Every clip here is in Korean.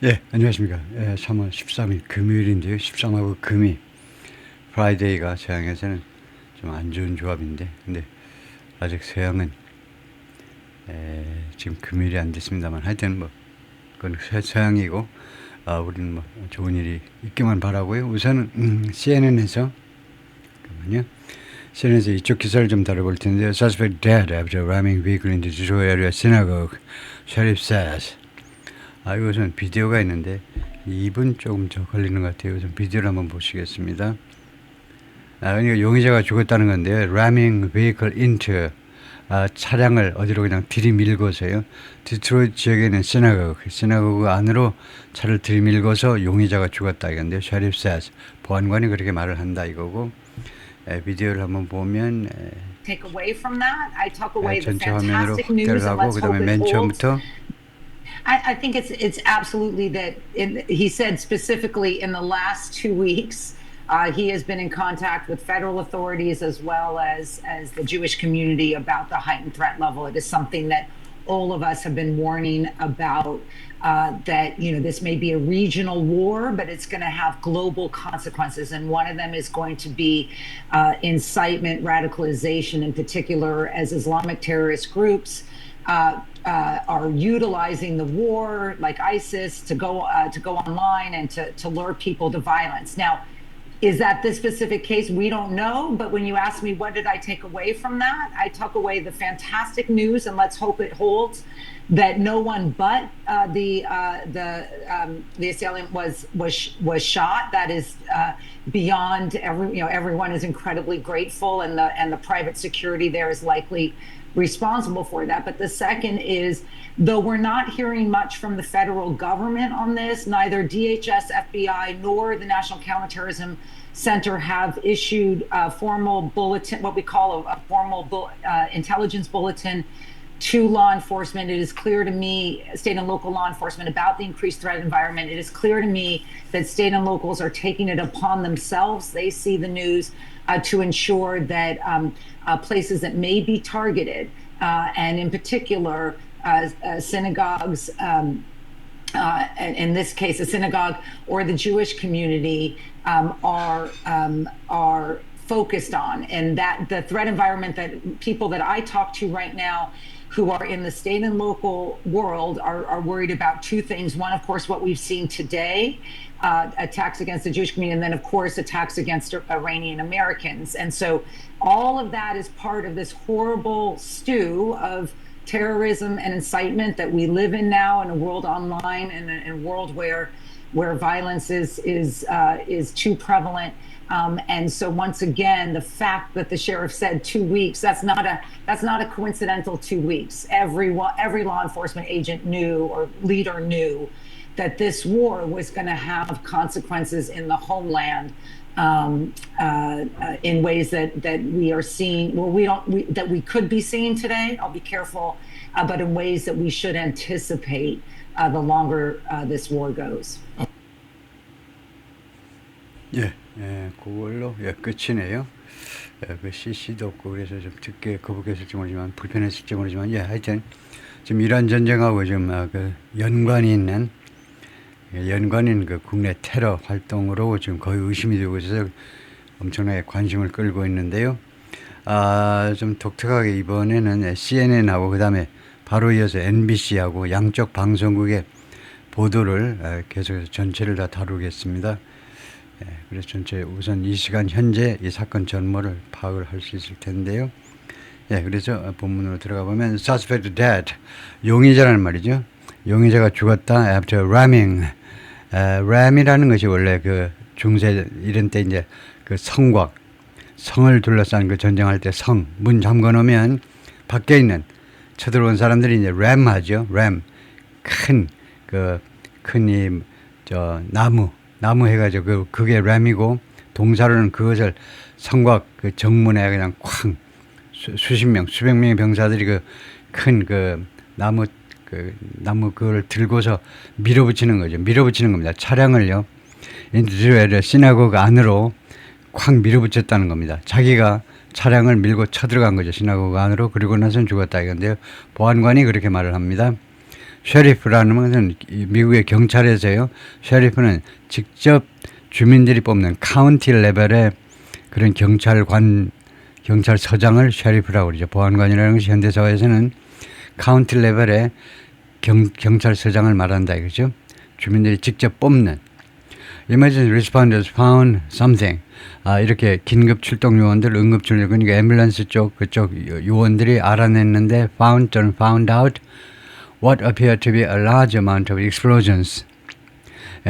예, 안녕하십니까. 3월 13일 금요일인데요. 13하고 금이 프라이데이가 서양에서는 좀 안 좋은 조합인데, 근데 아직 서양은 지금 금요일이 안 됐습니다만, 하여튼 뭐 그건 서양이고, 우리는 뭐 좋은 일이 있기만 바라고요. 우선은 CNN에서 잠깐만요. CNN에서 이쪽 기사를 좀 다뤄볼 텐데요. Suspect dead after ramming vehicle into Detroit area synagogue. Sheriff says. 이것은 비디오가 있는데 2분 조금 더 걸리는 것 같아요. 우선 비디오를 한번 보시겠습니다. 그러니까 용의자가 죽었다는 건데요. Ramming vehicle into 차량을 어디로 그냥 들이밀고서요. 디트로이트 지역에 있는 시나고그 안으로 차를 들이밀고서 용의자가 죽었다 이건데요. Sheriff says. 보안관이 그렇게 말을 한다 이거고 비디오를 한번 보면 Take away from that, I took away the 전체 화면으로 fantastic news, 확대를 and 하고 let's 그 hope 다음에 it 맨 holds. 처음부터 I think it's absolutely that. He said specifically in the last 2 weeks, he has been in contact with federal authorities as well as the Jewish community about the heightened threat level. It is something that all of us have been warning about. That this may be a regional war, but it's going to have global consequences, and one of them is going to be incitement, radicalization, in particular, as Islamic terrorist groups are utilizing the war, like ISIS, to go online and to lure people to violence. Now, is that this specific case? We don't know. But when you ask me what did I take away from that, I took away the fantastic news, and let's hope it holds, that no one but the assailant was shot. That is beyond everyone is incredibly grateful, and the private security there is likely responsible for that. But the second is, though we're not hearing much from the federal government on this, neither DHS, FBI, nor the National Counterterrorism Center have issued a formal bulletin, what we call a formal intelligence bulletin to law enforcement. It is clear to me, state and local law enforcement, about the increased threat environment. It is clear to me that state and locals are taking it upon themselves. They see the news to ensure that places that may be targeted, and in particular synagogues, in this case a synagogue or the Jewish community, are focused on, and that the threat environment that people that I talk to right now who are in the state and local world are worried about two things. One, of course, what we've seen today, attacks against the Jewish community, and then, of course, attacks against Iranian Americans. And so all of that is part of this horrible stew of terrorism and incitement that we live in now, in a world online, and in a world where violence is too prevalent. And so once again, the fact that the sheriff said 2 weeks, that's not a coincidental 2 weeks. Every law enforcement agent knew, or leader knew, that this war was going to have consequences in the homeland, in ways that we are seeing, that we could be seeing today. I'll be careful, but in ways that we should anticipate the longer this war goes. 그걸로 끝이네요. 그 CC도 없고 그래서 좀 듣기 거북했을지 모르지만 불편했을지 모르지만 하여튼 지금 이란 전쟁하고 좀 그 연관이 있는 그 국내 테러 활동으로 지금 거의 의심이 되고 있어서 엄청나게 관심을 끌고 있는데요. 좀 독특하게 이번에는 CNN하고 그 다음에 바로 이어서 NBC하고 양쪽 방송국의 보도를 계속해서 전체를 다 다루겠습니다. 그래서 전체 우선 이 시간 현재 이 사건 전모를 파악을 할 수 있을 텐데요. 그래서 본문으로 들어가 보면 suspect dead, 용의자라는 말이죠. 용의자가 죽었다 after ramming. ram이라는 것이 원래 그 중세 이런 때 이제 그 성을 둘러싼 그 전쟁할 때 문 잠궈 놓으면 밖에 있는 쳐들어온 사람들이 이제 램하죠. 램. 큰 나무 해가지고 그게 램이고, 동사로는 그것을 성곽 그 정문에 그냥 쾅 수십 명, 수백 명의 병사들이 그 큰 나무 그걸 들고서 밀어붙이는 거죠. 밀어붙이는 겁니다. 차량을요. 인트로에르 시나고그 안으로 쾅 밀어붙였다는 겁니다. 자기가 차량을 밀고 쳐들어간 거죠. 시나고그 안으로. 그리고 나서는 죽었다 이건데요. 보안관이 그렇게 말을 합니다. 셰리프라는 것은 미국의 경찰에서요. 셰리프는 직접 주민들이 뽑는 카운티 레벨의 그런 경찰서장을 셰리프라고 그러죠. 보안관이라는 것이 현대사회에서는 카운티 레벨의 경찰서장을 말한다 이거죠. 주민들이 직접 뽑는. Emergency responders found something. 이렇게 긴급 출동 요원들, 응급 출동, 그러니까 앰뷸런스 쪽 그쪽 요원들이 알아냈는데 found out what appeared to be a large amount of explosions.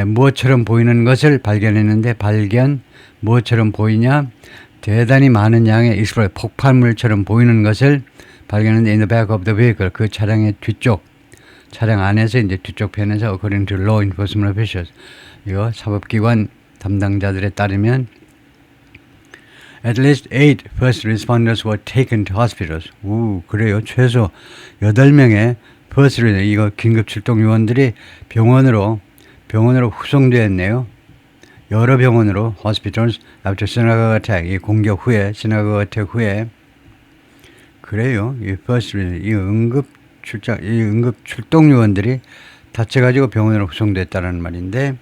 무엇처럼 보이는 것을 발견했는데 무엇처럼 보이냐? 대단히 많은 양의 폭발물처럼 보이는 것을 발견했는데 in the back of the vehicle, 그 차량의 뒤쪽, 차량 안에서 이제 뒤쪽 편에서 according to law enforcement officials, 이거 사법기관 담당자들에 따르면 at least 8 first responders were taken to hospitals. 그래요. 최소 8명의 first responders, 이거 긴급 출동 요원들이 병원으로 후송되었네요. 여러 병원으로 hospitals after synagogue attack, 이 공격 후에 synagogue attack 후에 그래요. 이 first responders, 이 응급 출동 요원들이 다쳐가지고 병원으로 후송됐다는 말인데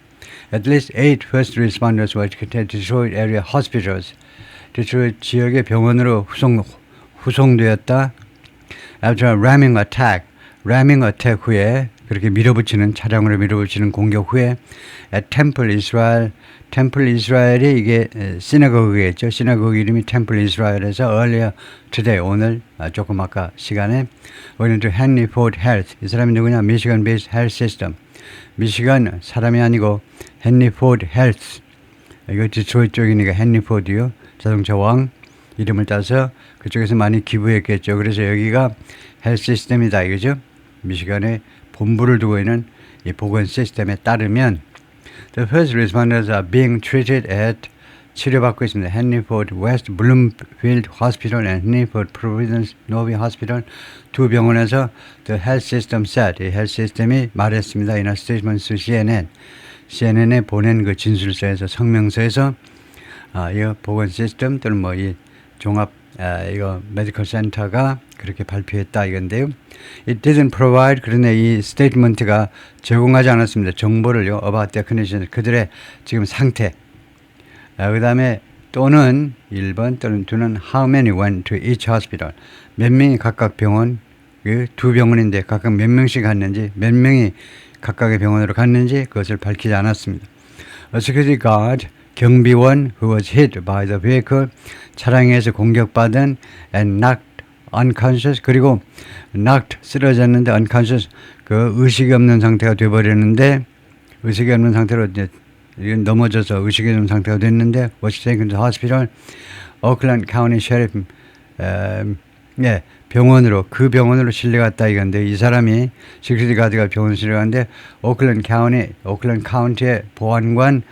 at least 8 first responders were taken to Detroit area hospitals. 디트로이트 지역의 병원으로 후송되었다. After a ramming attack 후에 그렇게 차량으로 밀어붙이는 공격 후에 at Temple Israel이 이게 시나고그겠죠. 시나고그 이름이 Temple Israel에서 earlier today, 오늘 조금 아까 시간에 according to Henry Ford Health, 이 사람이 누구냐? Michigan based health system. 미시간 사람이 아니고 헨리 포드 헬스, 이거 디트로이트 쪽이니까 헨리 포드요. 자동차 왕 이름을 따서 그쪽에서 많이 기부했겠죠. 그래서 여기가 헬스 시스템이다 이거죠. 미시간에 본부를 두고 있는 이 보건 시스템에 따르면 the first responders are being treated at, 치료받고 있습니다. 헨리 포드 웨스트 블룸필드 호스피털 and 헨리 포드 프로비던스 노비 호스피털 두 병원에서 the health system said, 이 헬스 시스템이 말했습니다. in a statement to CNN에 보낸 그 진술서에서, 성명서에서 이 보건 시스템 또는 뭐 이 종합 이거 메디컬 센터가 그렇게 발표했다 이건데요. It didn't provide, 그런데 이 스테이트먼트가 제공하지 않았습니다. 정보를요. about their condition, 그들의 지금 상태. 그 다음에 또는 1번 또는 2는 how many went to each hospital, 몇 명이 각각 병원, 두 병원인데 각각 몇 명씩 갔는지, 몇 명이 각각의 병원으로 갔는지 그것을 밝히지 않았습니다. A security guard, 경비원 who was hit by the vehicle, 차량에서 공격받은 and knocked unconscious, 그리고 knocked 쓰러졌는데 unconscious, 그 의식이 없는 상태가 되어버렸는데, 의식이 없는 상태로 이제 넘어져서 의식이 없는 상태가 됐는데 was taken to hospital. Oakland County Sheriff 병원으로, 그 병원으로 실려갔다 이건데, 이 사람이 시큐리티 가드가 병원에 실려갔는데 오클랜드 카운티의 보안관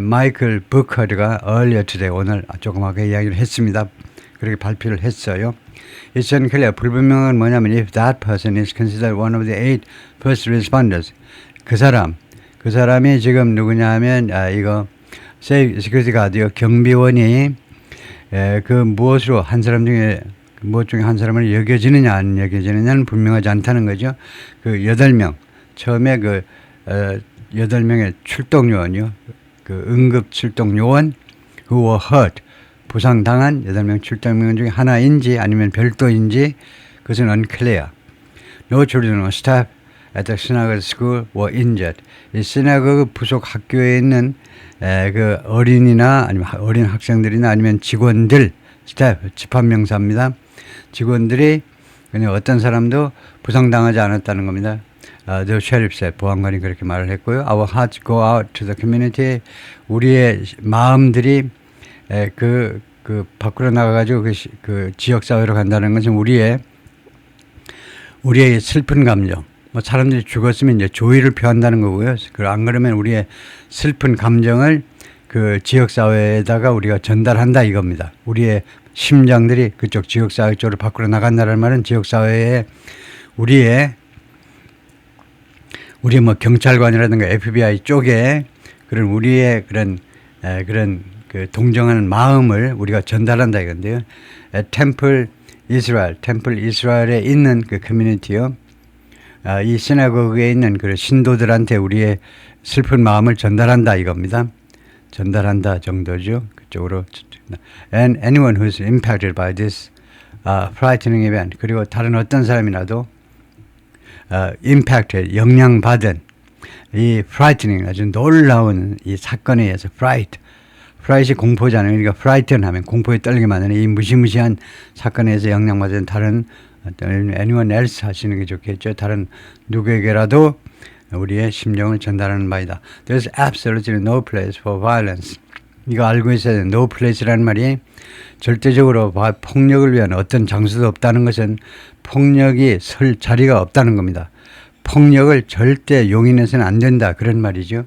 마이클 버커드가 earlier today, 오늘 조금 아까 이야기를 했습니다. 그렇게 발표를 했어요. It's unclear, 불분명한 뭐냐면 if that person is considered one of the 8 first responders, 그 사람이 지금 누구냐 하면 이거 시큐리티 가드요, 경비원이 그 무엇으로 한 사람 중에 무엇 중에 한 사람을 여겨지느냐 안 여겨지느냐는 분명하지 않다는 거죠. 그 8명 처음에 그 8명의 출동 요원이요, 그 응급 출동 요원 who were hurt, 부상당한 8명 출동 요원 중에 하나인지 아니면 별도인지 그것은 unclear. No children or staff at the synagogue school were injured. 이 시나고그 부속 학교에 있는 그 어린이나 아니면 어린 학생들이나 아니면 직원들, 스태프, 집합명사입니다. 직원들이 그냥 어떤 사람도 부상당하지 않았다는 겁니다. The sheriff said, 보안관이 그렇게 말을 했고요. Our hearts go out to the community. 우리의 마음들이 그 밖으로 나가가지고 그 지역 사회로 간다는 것은 우리의 슬픈 감정. 뭐 사람들이 죽었으면 이제 조의를 표한다는 거고요. 안 그러면 우리의 슬픈 감정을 그 지역 사회에다가 우리가 전달한다 이겁니다. 우리의 심장들이 그쪽 지역 사회 쪽으로 밖으로 나간다는 말은 지역 사회에 우리의 뭐 경찰관이라든가 FBI 쪽에 그런 우리의 그런 그 동정하는 마음을 우리가 전달한다 이건데요. 템플 이스라엘에 있는 그 커뮤니티요. 이 시나고그에 있는 그 신도들한테 우리의 슬픈 마음을 전달한다 이겁니다. 전달한다 정도죠. 그쪽으로. And anyone who's impacted by this frightening event. 그리고 다른 어떤 사람이라도 impacted, 영향받은 이 frightening, 아주 놀라운 이 사건에 의해서 fright이 공포잖아요. 그러니까 frighten 하면 공포에 떨게 만드는 이 무시무시한 사건에 의해서 영향받은 다른 anyone else 하시는 게 좋겠죠. 다른 누구에게라도 우리의 심정을 전달하는 바이다. There's absolutely no place for violence. 이거 알고 있어야 돼요. No place라는 말이 절대적으로 폭력을 위한 어떤 장소도 없다는 것은 폭력이 설 자리가 없다는 겁니다. 폭력을 절대 용인해서는 안 된다. 그런 말이죠.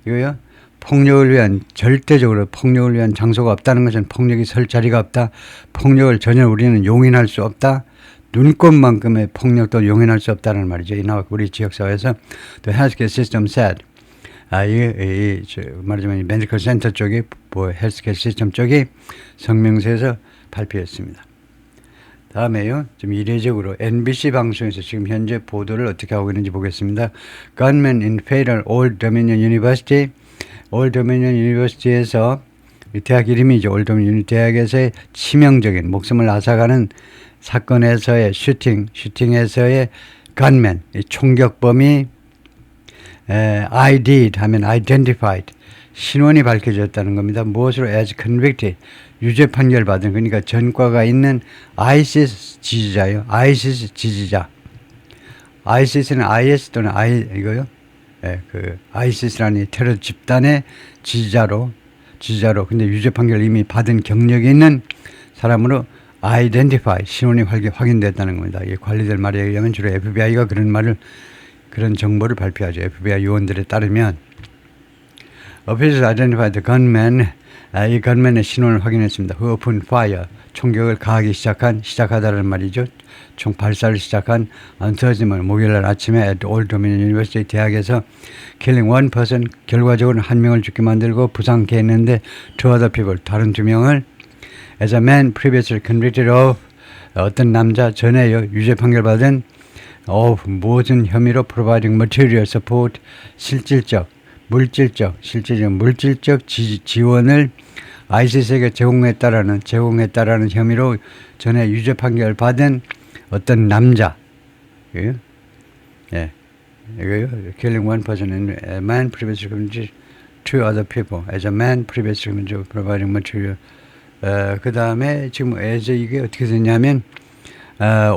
이거요. 폭력을 위한 절대적으로 폭력을 위한 장소가 없다는 것은 폭력이 설 자리가 없다. 폭력을 전혀 우리는 용인할 수 없다. 눈꼽만큼의 폭력도 용인할 수 없다는 말이죠. 우리 지역사회에서 The healthcare system said 말하자면 메디컬 센터 쪽이 헬스케어 시스템 쪽이 성명서에서 발표했습니다. 다음에요. 좀 이례적으로 NBC 방송에서 지금 현재 보도를 어떻게 하고 있는지 보겠습니다. Gunmen in fatal Old Dominion University. Old Dominion University에서 대학 이름이죠. Old Dominion 대학에서의 치명적인 목숨을 앗아가는 사건에서의 슈팅에서의 gunman, 총격범이 ID'd 하면 identified, 신원이 밝혀졌다는 겁니다. 무엇으로 as convicted, 유죄 판결 받은, 그러니까 전과가 있는 ISIS 지지자요. ISIS 지지자. ISIS는 IS 또는 이거요. 그 ISIS라는 테러 집단의 지지자로. 근데 유죄 판결 이미 받은 경력이 있는 사람으로 identify, 신원이 확인됐다는 겁니다. 이 관리들 말에 의하면 주로 FBI가 그런 정보를 발표하죠. FBI 요원들에 따르면 Officers identified the gunman, 이 gunman의 신원을 확인했습니다. Who opened fire, 총격을 가하기 시작하다는 말이죠. 총 발사를 시작한 on Thursday 목요일날 아침에 at Old Dominion University 대학에서 killing one person, 결과적으로 한 명을 죽게 만들고 부상케 했는데 two other people, 다른 두 명을 as a man previously convicted of, 어떤 남자 전에요 유죄 판결 받은 of 모든 혐의로 providing material support, 물질적 지원을 ISIS에게 제공했다라는 혐의로 전에 유죄 판결 받은 어떤 남자, 이거요, killing one person and a man previously convicted two other people as a man previously convicted of providing material. 그 다음에 지금 이게 어떻게 됐냐면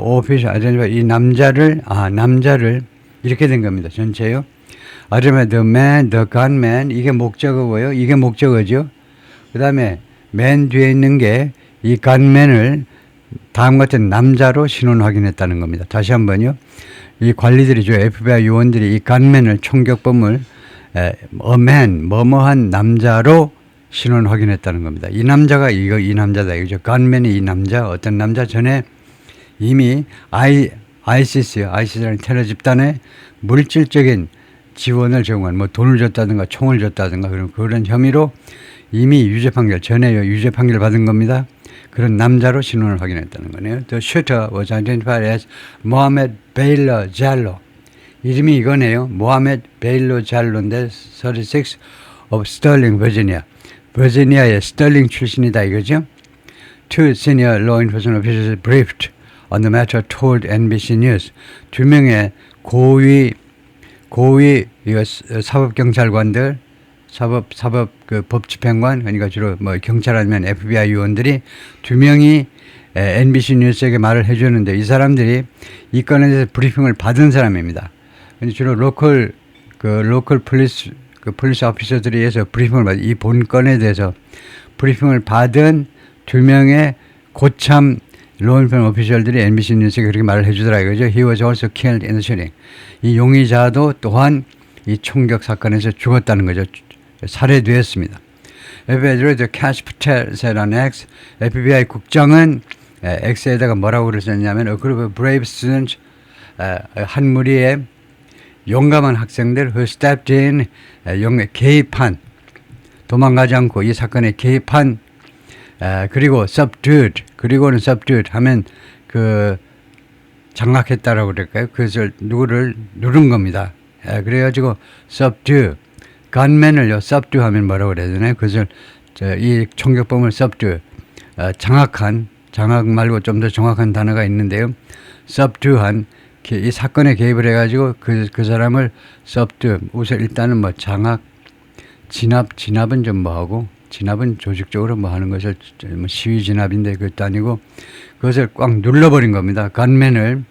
오피셜 아이덴티파이, 이 남자를 이렇게 된 겁니다. 전체요. 아줌마 the gunman, 이게 목적어고요. 이게 목적어죠. 그 다음에 맨 뒤에 있는 게 이 gunman을 다음 같은 남자로 신원 확인했다는 겁니다. 다시 한번요. 이 관리들이죠. FBI 요원들이 이 gunman을 총격범을 뭐뭐한 남자로 신원 확인했다는 겁니다. 이 남자가 이 남자다 이거죠. gunman이 이 남자, 어떤 남자 전에 이미 ISIS라는 테러 집단에 물질적인 지원을 제공한, 돈을 줬다든가 총을 줬다든가 그런 혐의로 이미 유죄 판결 받은 겁니다. 그런 남자로 신원을 확인했다는 거네요. The shooter was identified as Mohammed Baylor Jallow. 이름이 이거네요. Mohammed Baylor Jallo인데 36 of Sterling, Virginia. 버지니아의 스털링 출신이다 이거죠. Two senior law enforcement officers briefed on the matter told NBC News. 두 명의 고위 사법경찰관들, 법집행관, 그러니까 주로 경찰 아니면 FBI 요원들이 두 명이 NBC 뉴스에게 말을 해주는데, 이 사람들이 이 건에 대해서 브리핑을 받은 사람입니다. 근데 주로 로컬 폴리스 오피서들에 의해서 브리핑을 받은, 이 본건에 대해서 브리핑을 받은 두 명의 고참 로인펜 오피셜들이 NBC 뉴스에 그렇게 말을 해주더라고요. He was also killed in the shooting. 이 용의자도 또한 이 총격 사건에서 죽었다는 거죠. 살해되었습니다. FBI Director Kash Patel said on X, FBI 국장은 X에다가 뭐라고 그랬었냐면 A group of brave students, 한 무리의 용감한 학생들 who stepped in, 개입한, 도망가지 않고 이 사건에 개입한, 그리고 subdued, 그리고는 subdued 하면 장악했다라고 그럴까요? 그것을 누구를 누른 겁니다. 그래가지고 subdue, gunman을요 subdue 하면 뭐라고 그래야 되나요? 그것을 이 총격범을 subdue, 장악한, 장악 말고 좀 더 정확한 단어가 있는데요. subdue한, 이 사건에 개입을 해가지고 그 사람을 subdue, 우선 일단은 뭐 장악, 진압은 좀 뭐하고, 진압은 조직적으로 뭐 하는 것을 뭐 시위 진압인데 그것도 아니고 그것을 꽉 눌러버린 겁니다. gunman을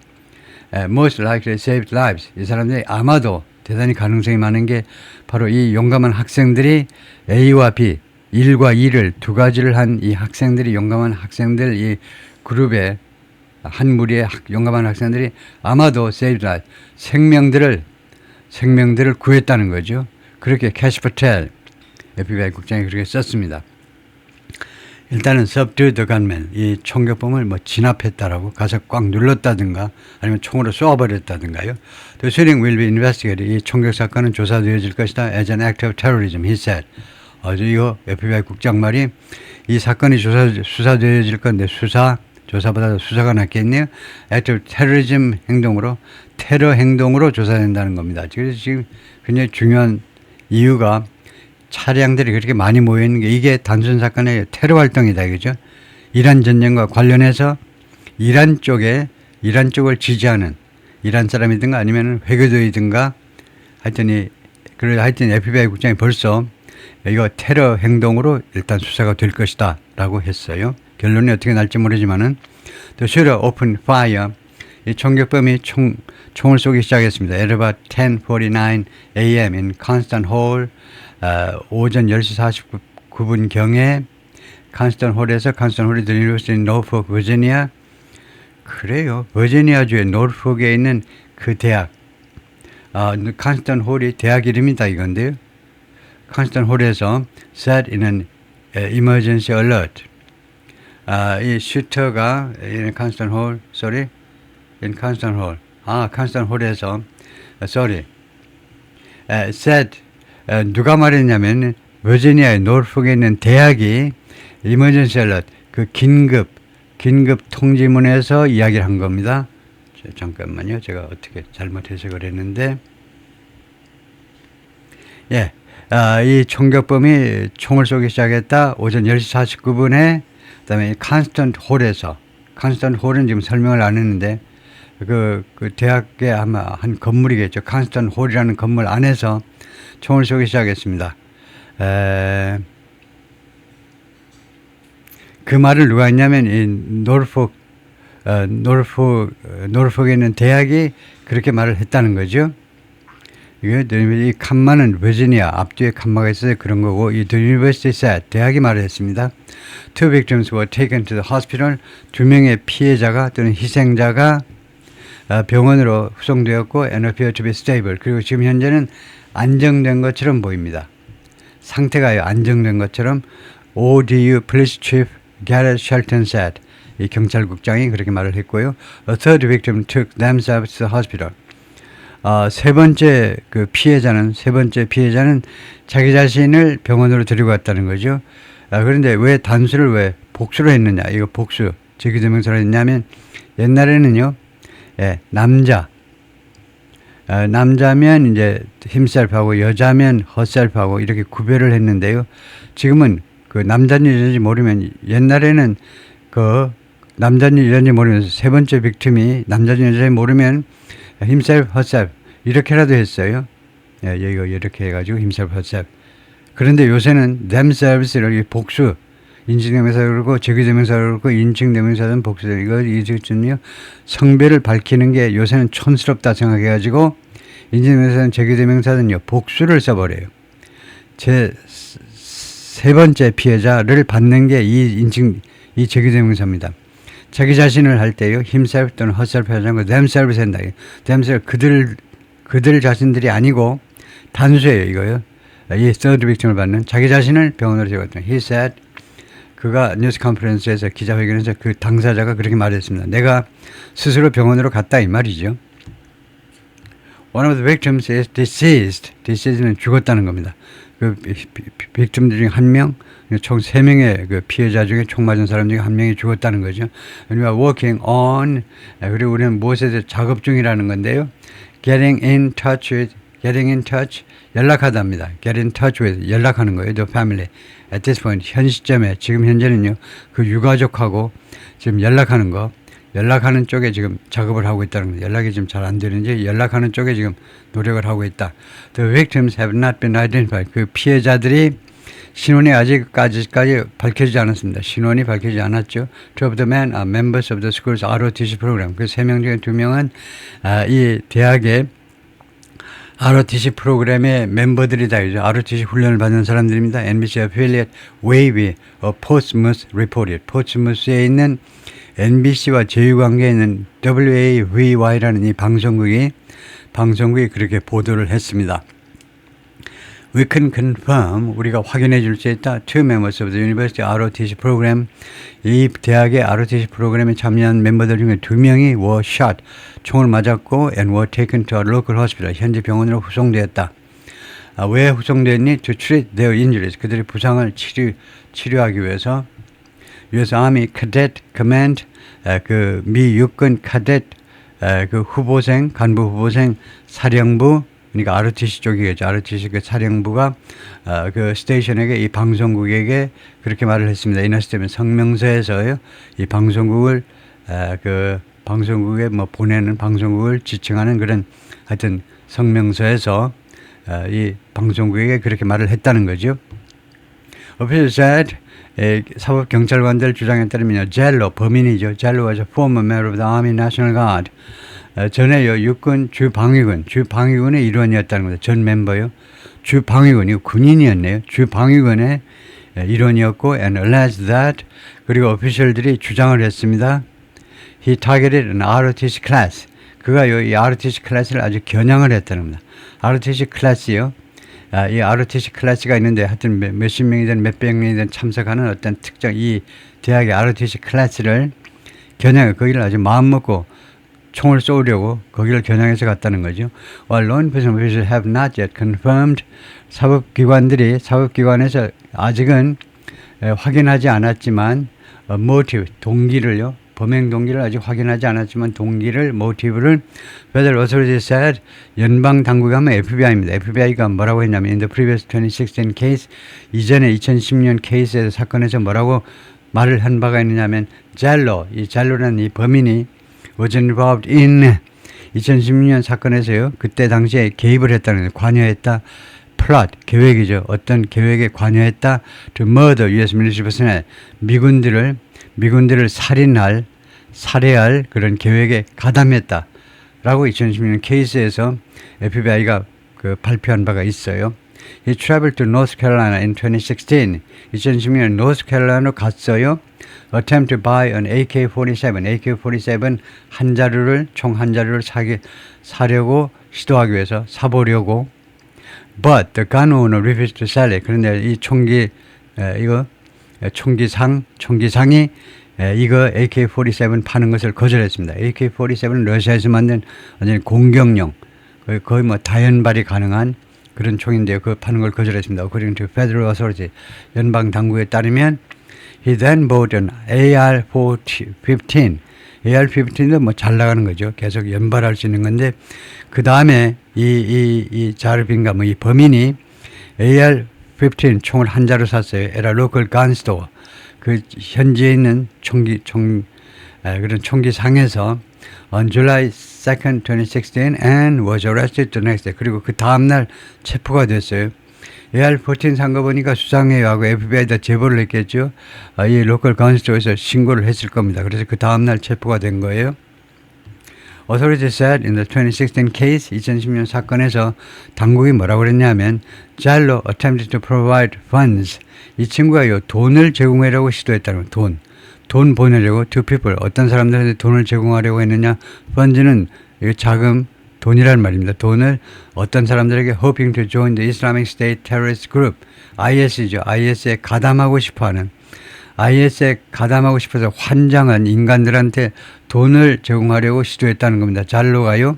most likely saved lives. 이 사람들이 아마도 대단히 가능성이 많은 게 바로 이 용감한 학생들이 A와 B, 1과 2를 두 가지를 한 이 학생들이 용감한 학생들 이 그룹의 한 무리의 용감한 학생들이 아마도 saved lives. 생명들을 구했다는 거죠. 그렇게 캐시 퍼텔 FBI 국장이 그렇게 썼습니다. 일단은 subdue the gunman, 이 총격범을 뭐 진압했다라고 가서 꽉 눌렀다든가 아니면 총으로 쏘아버렸다든가요. The shooting will be investigated. 이 총격 사건은 조사되어질 것이다. As an act of terrorism, he said. 이거 FBI 국장 말이 이 사건이 수사되어질 건데 조사보다 수사가 낫겠네요. act of terrorism 행동으로, 테러 행동으로 조사된다는 겁니다. 그래서 지금 굉장히 중요한 이유가 차량들이 그렇게 많이 모여 있는 게 이게 단순 사건의 테러 활동이다, 그죠? 이란 전쟁과 관련해서 이란 쪽을 지지하는 이란 사람이든가 아니면 회교도이든가 하여튼 FBI 국장이 벌써 이거 테러 행동으로 일단 수사가 될 것이다 라고 했어요. 결론이 어떻게 날지 모르지만은 The shooter opened fire. 이 총격범이 총을 쏘기 시작했습니다. At about 10:49 a.m. in Constant Hall. 오전 10시 49분경에 컨스턴 홀에서 컨스턴 홀이 유니버시티 노포크 버지니아. 그래요. 버지니아주의 노포크에 있는 그 대학. 컨스턴 홀이 대학 이름이다 이건데요. 컨스턴 홀에서 set in an emergency alert. 이 슈터가 컨스턴 홀, 컨스턴 홀에서 set 누가 말했냐면 버지니아의 노르폭에 있는 대학이 이머전시 알럿 그 긴급 통지문에서 이야기를 한 겁니다. 잠깐만요. 제가 어떻게 잘못 해석을 했는데 이 총격범이 총을 쏘기 시작했다. 오전 10시 49분에 그다음에 컨스턴트 홀은 지금 설명을 안 했는데 그 대학의 아마 한 건물이겠죠. 컨스턴트 홀이라는 건물 안에서 총을 쏘기 시작했습니다. 그 말을 누가 했냐면 이 노르폭에 있는 대학이 그렇게 말을 했다는 거죠. 이 칸마는 버지니아 앞뒤에 칸마가 있어서 그런 거고 이 The University said 대학이 말을 했습니다. Two victims were taken to the hospital. 2명의 피해자가 또는 희생자가 병원으로 후송되었고 and appear to be stable. 그리고 지금 현재는 안정된 것처럼 보입니다. 상태가 안정된 것처럼 ODU Police Chief Garrett Shelton said. 이 경찰국장이 그렇게 말을 했고요. A third victim took themselves to the hospital. 세 번째 피해자는 자기 자신을 병원으로 데리고 갔다는 거죠. 그런데 왜 단수를 왜 복수로 했느냐? 이거 복수, 제기대명사로 했냐면 옛날에는요, 남자면 이제 himself하고 여자면 herself하고 이렇게 구별을 했는데요. 지금은 그 남자인지 여자인지 모르면 옛날에는 그 남자인지 여자인지 모르면서 세 번째 빅팀이 남자인지 여자인지 모르면 himself, herself 이렇게라도 했어요. 여기가 이렇게 해가지고 himself, herself. 그런데 요새는 themselves를 복수, 인칭대명사로 그러고 제기대명사로 그러고 인칭대명사는 복수다. 이거는요 성별을 밝히는 게 요새는 촌스럽다 생각해가지고 인칭대명사는 제기대명사는요 복수를 써버려요. 세 번째 피해자를 받는 게 이 제기대명사입니다. 자기 자신을 할 때요 himself 또는 herself 하지 않고 themselves 한다. themselves 그들 자신들이 아니고 단수예요 이거요. 이 third victim을 받는 자기 자신을 병원으로 데려갔다. He said. 그가 뉴스 컨퍼런스에서 기자회견에서 그 당사자가 그렇게 말했습니다. 내가 스스로 병원으로 갔다 이 말이죠. One of the victims is deceased. Deceased는 죽었다는 겁니다. 그 빅팀 중에 한 명, 총 3명의 그 피해자 중에 총 맞은 사람 중에 1명이 죽었다는 거죠. 그러니까 working on, 그리고 우리는 무엇에 대해 작업 중이라는 건데요. getting in touch, 연락하답니다. get in touch with, 연락하는 거예요. the family. at this point, 현 시점에, 지금 현재는요, 그 유가족하고 지금 연락하는 쪽에 지금 작업을 하고 있다는 거예요. 연락이 좀 잘 안 되는지 연락하는 쪽에 지금 노력을 하고 있다. The victims have not been identified. 그 피해자들이 신원이 아직까지 밝혀지지 않았습니다. 신원이 밝혀지지 않았죠. Two of the men are members of the school's ROTC program. 그 3명 중에 2명은 이 대학의 ROTC 프로그램의 멤버들이다. ROTC 훈련을 받는 사람들입니다. NBC affiliate Wavy of Portsmouth reported. 포츠무스에 있는 NBC와 제휴관계에 있는 WAVY라는 이 방송국이 그렇게 보도를 했습니다. We can confirm, 우리가 확인해 줄 수 있다. Two members of the university ROTC program, 이 대학의 ROTC 프로그램에 참여한 멤버들 중에 2명이 were shot, 총을 맞았고 and were taken to a local hospital, 현지 병원으로 후송되었다. 왜 후송됐니? To treat their injuries, 그들의 부상을 치료하기 위해서 US Army Cadet Command, 그 미 육군 카뎃 그 간부 후보생 사령부, 그러니까 ROTC 쪽이겠죠. ROTC 그 사령부가 그 스테이션에게, 이 방송국에게 그렇게 말을 했습니다. 이너스테면 성명서에서요, 이 방송국을 그 방송국에 뭐 보내는 방송국을 지칭하는 그런 하여튼 성명서에서 이 방송국에게 그렇게 말을 했다는 거죠. Officials said, 사법 경찰관들 주장에 따르면 젤로 범인이죠. 젤로 was a former member of the Army National Guard. 전에요 육군 주방위군의 일원이었다는 거죠. 전 멤버요. 주방위군이 군인이었네요. 주방위군의 일원이었고 and alleged that, 그리고 오피셜들이 주장을 했습니다. He targeted an ROTC class. 그가요 이 ROTC 클래스를 아주 겨냥을 했다는 겁니다. ROTC 클래스요. 이 ROTC 클래스가 있는데 하여튼 몇십 명이든 몇백 명이든 참석하는 어떤 특정 이 대학의 ROTC 클래스를 겨냥해 거기를 아주 마음먹고 총을 쏘려고 거기를 겨냥해서 갔다는 거죠. While law enforcement officials have not yet confirmed, 사법기관에서 아직은 확인하지 않았지만 motive, 동기를요, 범행 동기를 아직 확인하지 않았지만 모티브를 Federal authorities said, 연방 당국이 하면 FBI입니다. FBI가 뭐라고 했냐면 in the previous 2016 case, 이전에 2010년 케이스에서 사건에서 뭐라고 말을 한 바가 있느냐면 이 젤로라는 이 범인이 was involved in 2016년 사건에서요. 그때 당시에 개입을 했다는 거예요. 관여했다. plot, 계획이죠. 어떤 계획에 관여했다. to murder US military personnel. 미군들을 살해할 그런 계획에 가담했다. 라고 2016년 케이스에서 FBI가 그 발표한 바가 있어요. He traveled to North Carolina in 2016. 2016년 North Carolina로 갔어요. Attempt to buy an AK-47 총 한 자루를 사려고 시도하기 위해서 사보려고. But the gun owner refused to sell it. 그런데 이 총기상이 이거 AK-47 파는 것을 거절했습니다. AK-47은 러시아에서 만든 완전히 공격용, 거의 뭐 다연발이 가능한 그런 총인데요. 그거 파는 걸 거절했습니다. According to Federal Authority, 연방 당국에 따르면 he then bought an AR-15. AR-15도 뭐 잘 나가는 거죠. 계속 연발할 수 있는 건데, 그 다음에 이 자르빈가 이 범인이 AR-15 총을 한 자루 샀어요. at a local gun store. 그 현지에 있는 그런 총기상에서 on July 2nd, 2016 and was arrested the next day. 그리고 그 다음날 체포가 됐어요. AR-14 산 거 보니까 수상해요 하고 FBI에다 제보를 했겠죠. 이 로컬 건스토어에서 신고를 했을 겁니다. 그래서 그 다음날 체포가 된 거예요. Authorities said in the 2016 case, 2010년 사건에서 당국이 뭐라고 그랬냐면 Jallo attempted to provide funds. 이 친구가요 돈을 제공하려고 시도했다는 거예요. 돈 보내려고 to people. 어떤 사람들한테 돈을 제공하려고 했느냐. funds는 자금, 돈이란 말입니다. 돈을 어떤 사람들에게 hoping to join the Islamic State terrorist group. IS죠. IS에 가담하고 싶어하는. IS에 가담하고 싶어서 환장한 인간들한테 돈을 제공하려고 시도했다는 겁니다. 잘로가요.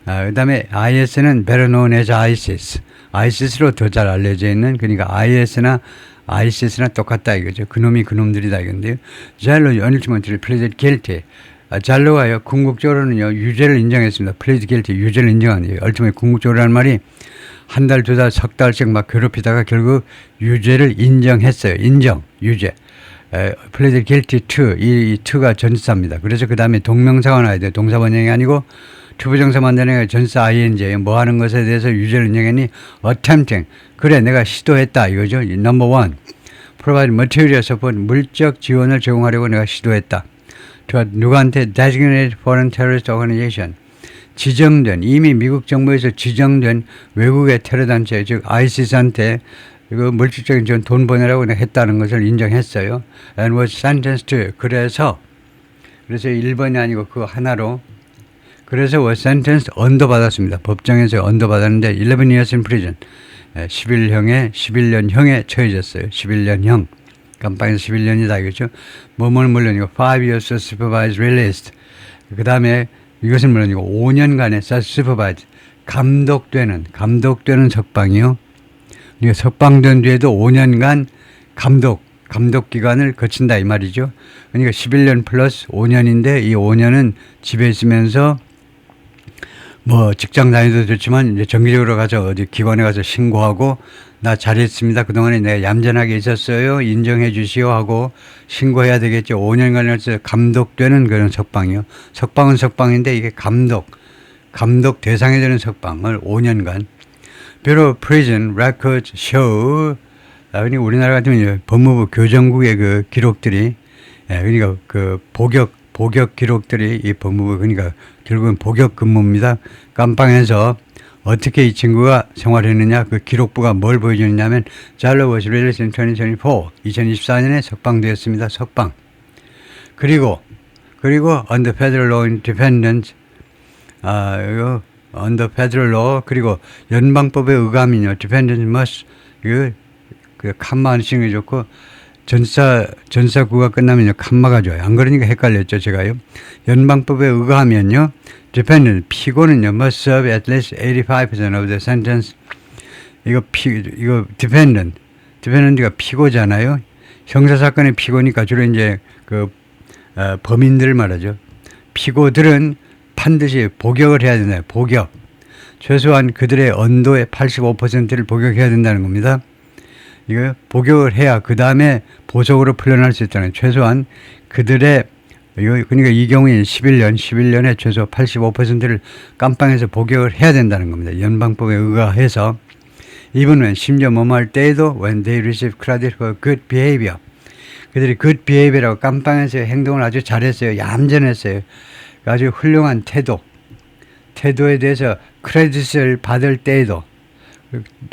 그 다음에 IS는 better known as ISIS. ISIS로 더 잘 알려져 있는, 그러니까 IS나 ISIS나 똑같다 이거죠. 그놈이 그놈들이다 이건데요. 잘로 ultimately pleaded guilty. 잘로가요 궁극적으로는요 유죄를 인정했습니다. plead guilty 유죄를 인정하는 거예요. ultimately 궁극적으로라는 말이 한 달, 두 달, 석 달씩 막 괴롭히다가 결국 유죄를 인정했어요. 인정, 유죄. plead guilty to 이 to가 전치사입니다. 그래서 그 다음에 동명사가 나와야 돼요. 동사 번역이 아니고 투부정사 만드는 전치사 ing예요. 뭐 하는 것에 대해서 유죄를 인정했니? attempting. 그래 내가 시도했다 이거죠. number one. provide material support 물적 지원을 제공하려고 내가 시도했다. 누구한테 designated foreign terrorist organization. 지정된 이미 미국 정부에서 지정된 외국의 테러 단체 즉 ISIS한테 이거 물질적인 돈 보내라고 했다는 것을 인정했어요. And was sentenced to 그래서 1번이 아니고 그 하나로 그래서 was sentenced 언더 받았습니다. 법정에서 언더 받았는데 11 years in prison 11년형에 처해졌어요. 11년형 깜빵에서 11년이다 이거죠. 뭐뭐 물론이고 5 years supervised released 그 다음에 이것은 물론이고 5년간의 supervised 감독되는 석방이요. 그러니까 석방된 뒤에도 5년간 감독 기간을 거친다 이 말이죠. 그러니까 11년 플러스 5년인데 이 5년은 집에 있으면서 뭐 직장 다니도 좋지만 이제 정기적으로 가서 어디 기관에 가서 신고하고 나 잘했습니다. 그동안에 내가 얌전하게 있었어요. 인정해 주시오 하고 신고해야 되겠죠. 5년간을 감독되는 그런 석방이요. 석방은 석방인데 이게 감독 대상이 되는 석방을 5년간. Bureau of Prison Records show 그러니까 우리나라 같으면 법무부 교정국의 그 기록들이 그러니까 그 복역 기록들이 이 법무부 그러니까 결국은 복역 근무입니다. 깜빵에서 어떻게 이 친구가 생활했느냐 그 기록부가 뭘 보여주느냐면 Jallow was released in 2024 2024년에 석방되었습니다. 석방 그리고 under federal law independent 이거 under federal law 그리고 연방법에 의감이요 dependent must 그 칸마 안 쓰는 게 좋고 전사구가 끝나면요 칸마가 좋아요. 안 그러니까 헷갈렸죠 제가요. 연방법에 의거하면요 dependent 피고는요 must serve at least 85% of the sentence. 이거 dependent가 피고잖아요. 형사사건의 피고니까 주로 이제 그 범인들 말하죠. 피고들은 반드시 복역을 해야 된다. 복역. 최소한 그들의 언도의 85%를 복역해야 된다는 겁니다. 이거 복역을 해야 그 다음에 보석으로 풀려날 수 있다는 최소한 그들의 이거 그러니까 이 경우에 11년에 최소 85%를 깜빵에서 복역을 해야 된다는 겁니다. 연방법에 의거해서 이분은 심지어 뭐할 때에도 when they receive credit for good behavior 그들이 good behavior라고 깜빵에서 행동을 아주 잘했어요. 얌전했어요. 아주 훌륭한 태도에 대해서 크레딧을 받을 때에도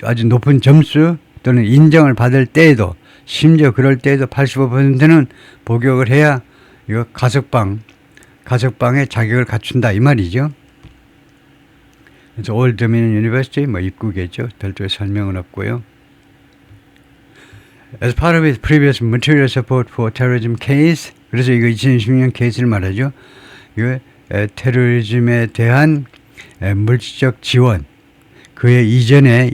아주 높은 점수 또는 인정을 받을 때에도 심지어 그럴 때에도 85%는 복역을 해야 이거 가석방의 자격을 갖춘다 이 말이죠. 그래서 Old Dominion University 뭐 입구겠죠. 별도의 설명은 없고요. As part of its previous material support for terrorism case 그래서 이거 2016년 케이스를 말하죠. 이거 테러리즘에 대한 물질적 지원 그의 이전의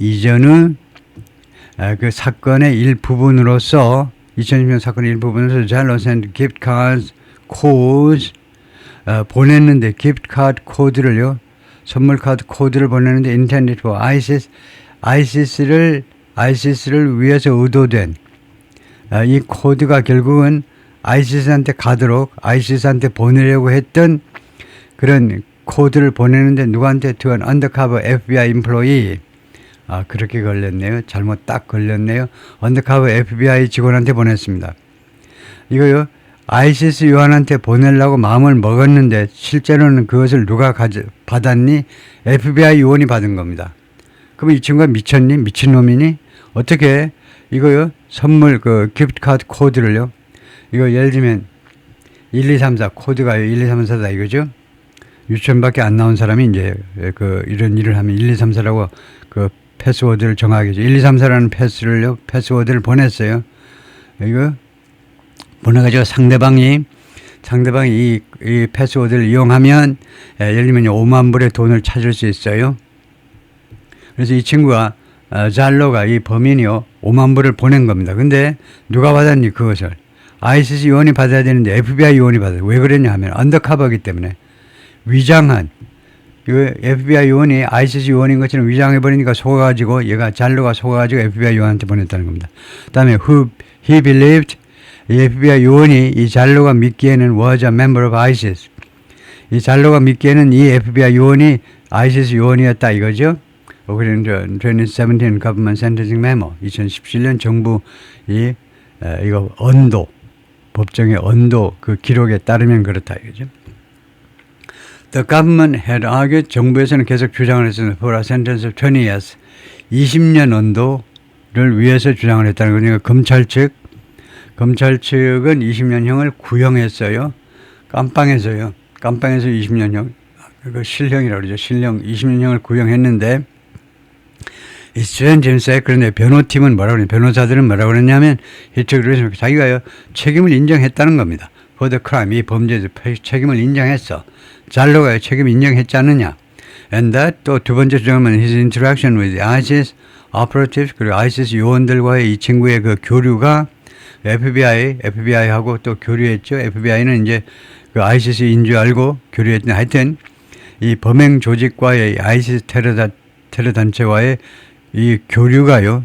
그 사건의 일부분으로서 2010년 사건의 일부분으로서 Jallow sent gift cards, codes 보냈는데 gift card 코드를요 선물 카드 코드를 보냈는데 intended for ISIS를 위해서 의도된 이 코드가 결국은 ISIS한테 가도록 ISIS한테 보내려고 했던 그런 코드를 보내는데 누구한테 to an undercover FBI employee 그렇게 걸렸네요. 잘못 딱 걸렸네요. 언더커버 FBI 직원한테 보냈습니다. 이거요. ISIS 요원한테 보내려고 마음을 먹었는데 실제로는 그것을 누가 받았니? FBI 요원이 받은 겁니다. 그럼 이 친구가 미쳤니? 미친놈이니? 어떻게 이거요. 선물 그 기프트 카드 코드를요. 이거 예를 들면 1, 2, 3, 4 코드가 1, 2, 3, 4다 이거죠. 유치원밖에 안 나온 사람이 이제 그 이런 일을 하면 1, 2, 3, 4라고 그 패스워드를 정하겠죠. 1, 2, 3, 4라는 패스워드를 보냈어요. 이거 보내가지고 상대방이 이 패스워드를 이용하면 예를 들면 5만 불의 돈을 찾을 수 있어요. 그래서 이 친구가 잘로가 이 범인이요 5만 불을 보낸 겁니다. 근데 누가 받았니 그것을? ISIS 요원이 받아야 되는데 FBI 요원이 받아요. 왜 그랬냐 하면 언더커버이기 때문에 위장한 그 FBI 요원이 ISIS 요원인 것처럼 위장해버리니까 속아가지고 얘가 잘로가 속아가지고 FBI 요원한테 보냈다는 겁니다. 그 다음에 he believed 이 FBI 요원이 이 잘로가 믿기에는 was a member of ISIS 이 잘로가 믿기에는 이 FBI 요원이 ISIS 요원이었다 이거죠. 그런 2017 Government Sentencing Memo 2017년 정부 이거 언도 법정의 언도 그 기록에 따르면 그렇다 이거죠. The government had argued 정부에서는 계속 주장을 했습니다. For a sentence of 20 years 20년 언도를 위해서 주장을 했다는 거니까 검찰 측은 20년형을 구형했어요. 깜빵에서 20년형 그 실형이라고 그러죠. 실형 20년형을 구형했는데 이 스튜던트인세 그런데 변호팀은 뭐라고 그러냐 변호사들은 뭐라고 그랬냐면 그래서 자기가 책임을 인정했다는 겁니다. For the crime 이 범죄에 책임을 인정했어. 잘로가 책임을 인정했지 않느냐. And that 또 두 번째 주장은 his interaction with ISIS operatives 그리고 ISIS 요원들과의 이 친구의 그 교류가 FBI하고 또 교류했죠. FBI는 이제 그 ISIS인 줄 알고 교류했는데 하여튼 이 범행 조직과의 ISIS 테러 단체와의 이 교류가요.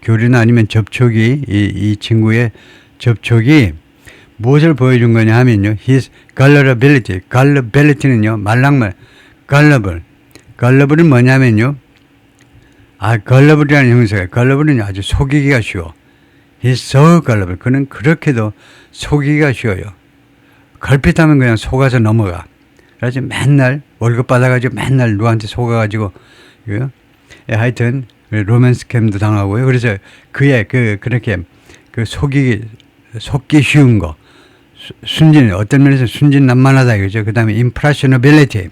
교류나 아니면 접촉이 이 친구의 접촉이 무엇을 보여준 거냐 하면요. His gullibility는요. 말랑말 gullible 뭐냐면요. gullible이라는 형사가 gullible은 아주 속이기가 쉬워. He's so gullible. 그는 그렇게도 속이기가 쉬워요. 걸핏하면 그냥 속아서 넘어가. 그래서 맨날 월급 받아가지고 맨날 누구한테 속아가지고 하여튼 로맨스 캠도 당하고요. 그래서 그의 그렇게 속기 쉬운 거 어떤 면에서 순진난만하다 이거죠. 그 다음에 impressionability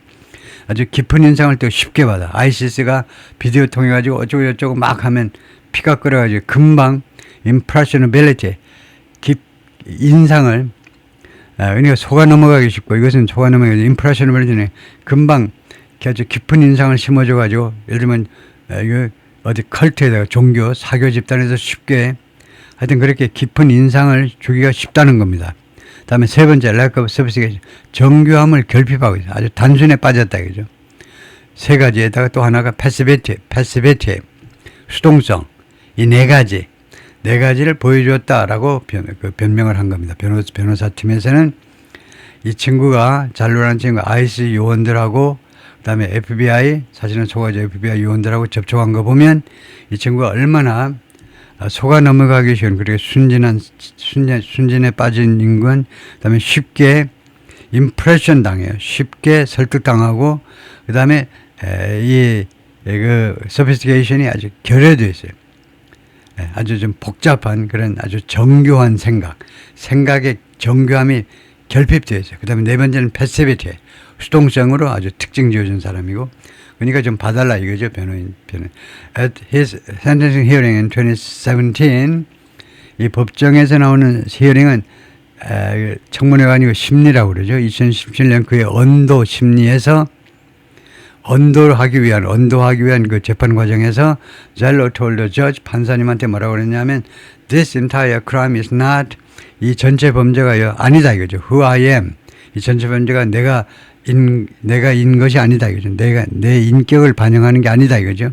아주 깊은 인상을 또 쉽게 받아. ISIS가 비디오 통해 가지고 어쩌고 저쩌고 막 하면 피가 끓어가지고 금방 impressionability 인상을 그러니까 속아 넘어가기 쉽고 이것은 속아 넘어가기 impressionability는 금방 아주 깊은 인상을 심어줘 가지고 예를 들면 어디 컬트에다가 종교 사교 집단에서 쉽게 하여튼 그렇게 깊은 인상을 주기가 쉽다는 겁니다. 다음에 세 번째 lack of sophistication 정교함을 결핍하고 있어요. 아주 단순에 빠졌다 이거죠. 세 가지에다가 또 하나가 passivity 수동성 이 네 가지를 보여주었다라고 변명을 한 겁니다. 변호사팀에서는 이 친구가 잘로라는 친구가 ISIS 요원들하고 그다음에 FBI 사실은 속아져 FBI 요원들하고 접촉한 거 보면 이 친구가 얼마나 속아 넘어가기 쉬운 그렇게 순진에 빠진 인간 그다음에 쉽게 임프레션 당해요. 쉽게 설득당하고 그다음에 그 소피스티케이션이 아주 결여되어 있어요. 아주 좀 복잡한 그런 아주 정교한 생각의 정교함이 결핍되어 있어요. 그다음에 네 번째는 패시비티 수동성으로 아주 특징 지어준 사람이고 그러니까 좀 봐달라 이거죠. 변호인. At his sentencing hearing in 2017 이 법정에서 나오는 히어링은 청문회가 아니고 심리라고 그러죠. 2017년 그의 언도 심리에서 언도하기 위한 그 재판 과정에서 잘로 told the judge 판사님한테 뭐라고 그랬냐면 this entire crime is not 이 전체 범죄가요 아니다 이거죠. Who I am 이 전체 범죄가 내가 인 것이 아니다 이거죠. 내 인격을 반영하는 게 아니다 이거죠.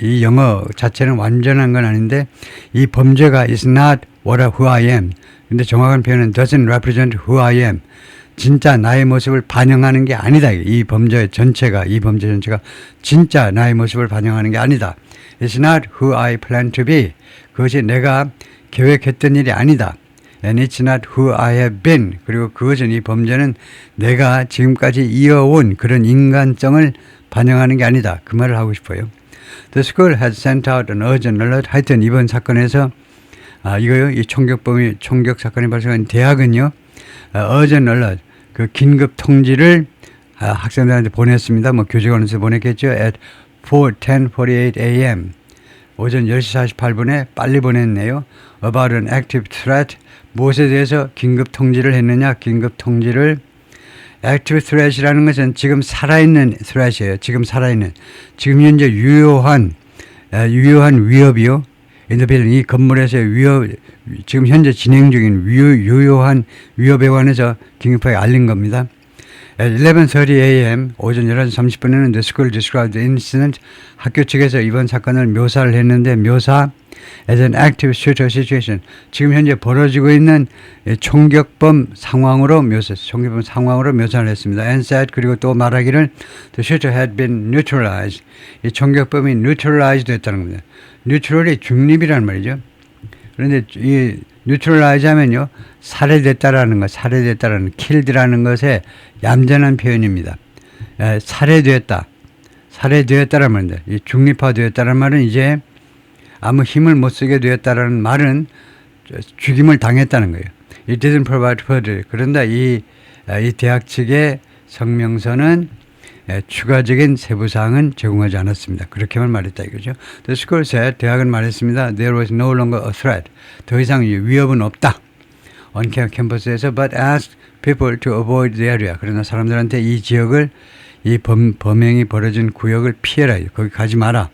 이 영어 자체는 완전한 건 아닌데 이 범죄가 is not who I am. 근데 정확한 표현은 doesn't represent who I am. 진짜 나의 모습을 반영하는 게 아니다. 이 범죄 전체가 진짜 나의 모습을 반영하는 게 아니다. It's not who I plan to be. 그것이 내가 계획했던 일이 아니다. And it's not who I have been. 그리고 그것은 이 범죄는 내가 지금까지 이어온 그런 인간성을 반영하는 게 아니다. 그 말을 하고 싶어요. The school had sent out an urgent alert. 하여튼 이번 사건에서 이거요. 이 총격 사건이 발생한 대학은요. urgent alert. 그 긴급 통지를 학생들한테 보냈습니다. 뭐 교직원에서 보냈겠죠. At 10:48 a.m. 오전 10시 48분에 빨리 보냈네요. About an active threat. 무엇에 대해서 긴급 통지를 했느냐? 긴급 통지를 active threat이라는 것은 지금 살아있는 threat이에요. 지금 현재 유효한 위협이요. in the building, 이 건물에서 지금 현재 진행 중인 유효한 위협에 관해서 긴급하게 알린 겁니다. At 11:30 a.m. 오전 11시 30분에는 the school described the incident. 학교 측에서 이번 사건을 묘사를 했는데 묘사 as an active shooter situation. 지금 현재 벌어지고 있는 총격범 상황으로 묘사를 했습니다. And said 그리고 또 말하기를 the shooter had been neutralized. 이 총격범이 neutralized 됐다는 겁니다. neutral이 중립이라는 말이죠. 그런데 이 neutralize 하면요, 살해됐다라는 killed라는 것의 얌전한 표현입니다. 살해되었다라는 말입니다. 이 중립화되었다는 말은 이제 아무 힘을 못 쓰게 되었다라는 말은 죽임을 당했다는 거예요. It didn't provide further. 그런데 이 대학 측의 성명서는 추가적인 세부사항은 제공하지 않았습니다. 그렇게만 말했다 이거죠. The school said, 대학은 말했습니다. There was no longer a threat. 더 이상 위협은 없다. On 캠퍼스에서 but asked people to avoid the area. 그러나 사람들한테 이 지역을 이 범행이 벌어진 구역을 피해라. 거기 가지 마라.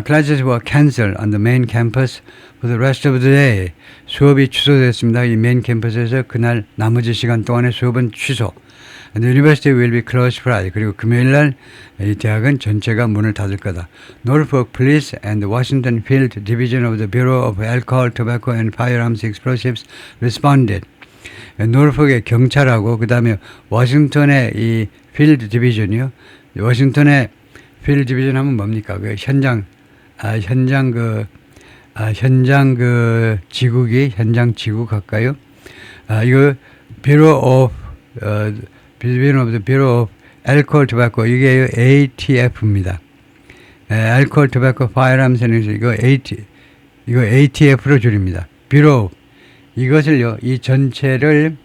Classes were canceled on the main campus for the rest of the day. 수업이 취소됐습니다. 이 메인 캠퍼스에서 그날 나머지 시간 동안의 수업은 취소. And the university will be closed Friday. 그리고 금요일 날 이 대학은 전체가 문을 닫을 거다. Norfolk Police and the Washington Field Division of the Bureau of Alcohol, Tobacco and Firearms Explosives responded. 노르폭의 경찰하고 그 다음에 워싱턴의 이 필드 디비전이요. 워싱턴의 필드 디비전 하면 뭡니까? 그 현장 지국 할까요? 이거 Bureau of the Bureau of Alcohol, Tobacco 이게 ATF입니다. Alcohol, Tobacco, Firearms 이거 ATF로 줄입니다. Bureau 이것을요, 이 전체를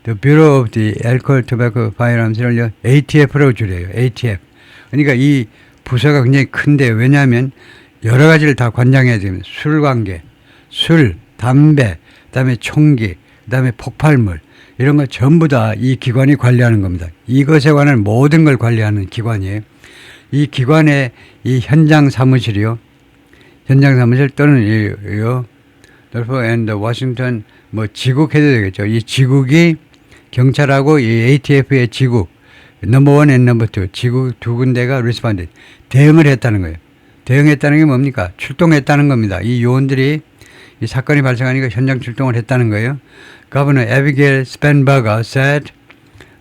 The Bureau of the Alcohol, Tobacco, Firearms를요 ATF로 줄여요. ATF. 그러니까 이 부서가 굉장히 큰데 왜냐하면 여러 가지를 다 관장해야 됩니다. 술 관계, 술, 담배, 그다음에 총기, 그다음에 폭발물 이런 거 전부 다 이 기관이 관리하는 겁니다. 이것에 관한 모든 걸 관리하는 기관이에요. 이 기관의 이 현장 사무실 또는 Norfolk and Washington 지국 해도 되겠죠. 이 지국이 경찰하고 이 ATF의 지국 넘버 1 and 넘버 2 지국 두 군데가 responded 대응을 했다는 거예요. 대응했다는 게 뭡니까? 출동했다는 겁니다. 이 요원들이 이 사건이 발생하니까 현장 출동을 했다는 거예요. Governor Abigail Spanberger said,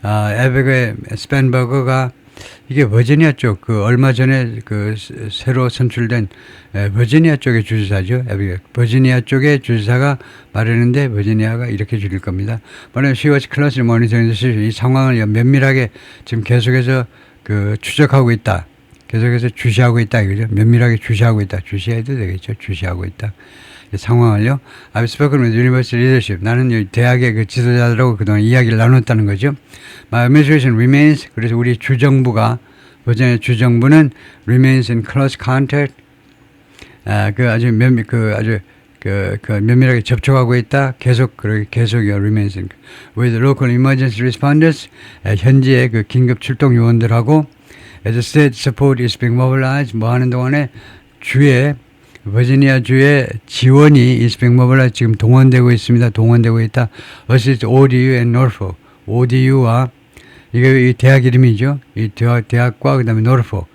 Abigail Spanberger가 이게 버지니아 쪽 얼마 전에 새로 선출된 버지니아 쪽의 주지사죠. 버지니아 쪽의 주지사가 말했는데 버지니아가 이렇게 줄일 겁니다. 말하면 she was closely monitoring the situation. 이 상황을 면밀하게 지금 계속해서 추적하고 있다. 계속해서 주시하고 있다 이거죠. 면밀하게 주시하고 있다. 주시해도 되겠죠. 주시하고 있다. 이 상황을요. I've spoken with university leadership. 나는 대학의 지도자들하고 그동안 이야기를 나눴다는 거죠. My administration remains. 그래서 우리 주정부가 버지니아 주정부는 remains in close contact. 아주 면밀하게 접촉하고 있다. 계속이요. remains in with local emergency responders. 현지의 긴급 출동 요원들하고 as state support is being mobilized. 하는 동안에 버지니아 주의 지원이 is being mobilized. 지금 동원되고 있습니다. 동원되고 있다. Assist ODU and Norfolk. ODU와 이게 이 대학 이름이죠. 이 대학과 그다음에 Norfolk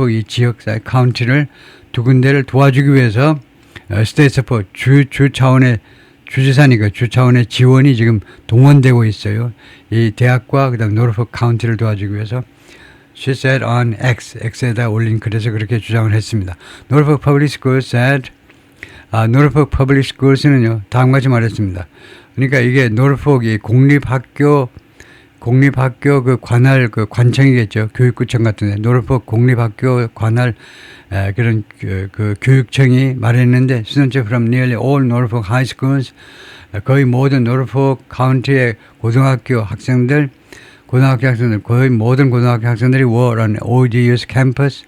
이 지역 카운티를 두 군데를 도와주기 위해서 state support 주 차원의 주지사니까 주 차원의 지원이 지금 동원되고 있어요. 이 대학과 그다음에 Norfolk 카운티를 도와주기 위해서. She said on X에다 올린 글에서 그렇게 주장을 했습니다. Norfolk Public Schools said, Norfolk Public Schools는요, 다음같이 말했습니다. 그러니까 이게 Norfolk이 공립학교 관청이겠죠. 교육구청 같은데, Norfolk 공립학교 관할 그런 교육청이 말했는데, students from nearly all Norfolk high schools, 거의 모든 Norfolk 카운티의 거의 모든 고등학교 학생들이 were on ODU's campus,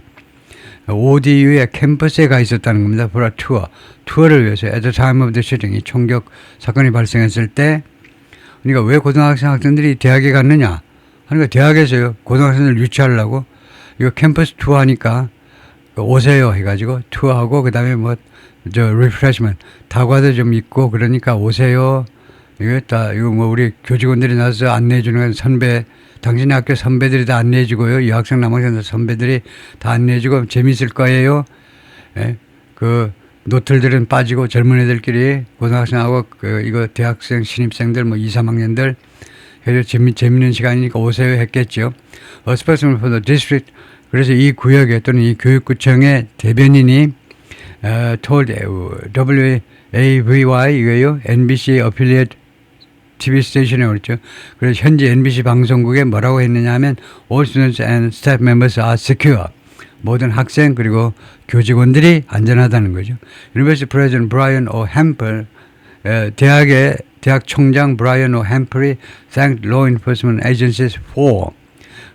ODU의 캠퍼스에 가 있었다는 겁니다. for a tour, 투어를 위해서 at the time of the shooting, 이 총격 사건이 발생했을 때. 그러니까 왜 학생들이 대학에 갔느냐? 그러니까 대학에서요, 고등학생들 유치하려고 이거 캠퍼스 투어 하니까 오세요 해가지고 투어하고 그다음에 뭐 저 리프레시먼트 다과도 좀 있고 그러니까 오세요. 이거 뭐 우리 교직원들이 나서 안내해 주는 건 선배 당신의 학교 선배들이 다 안내해 주고요. 여학생 남학생 선배들이 다 안내해 주고 재밌을 거예요. 예? 그 노틀들은 빠지고 젊은 애들끼리 고등학생하고 이거 대학생 신입생들 뭐 2, 3학년들 그래서 재밌는 시간이니까 오세요 했겠죠. A spokesman for the district. 그래서 이 구역에 또는 이 교육구청의 대변인이 told WAVY 이거요. NBC affiliate TV 스테이션에 그랬죠. 그래서 현재 NBC 방송국에 뭐라고 했느냐 하면 all students and staff members are secure. 모든 학생 그리고 교직원들이 안전하다는 거죠. University President Brian O. Hempel 대학 총장 브라이언 오 햄플이 thanked law enforcement agencies for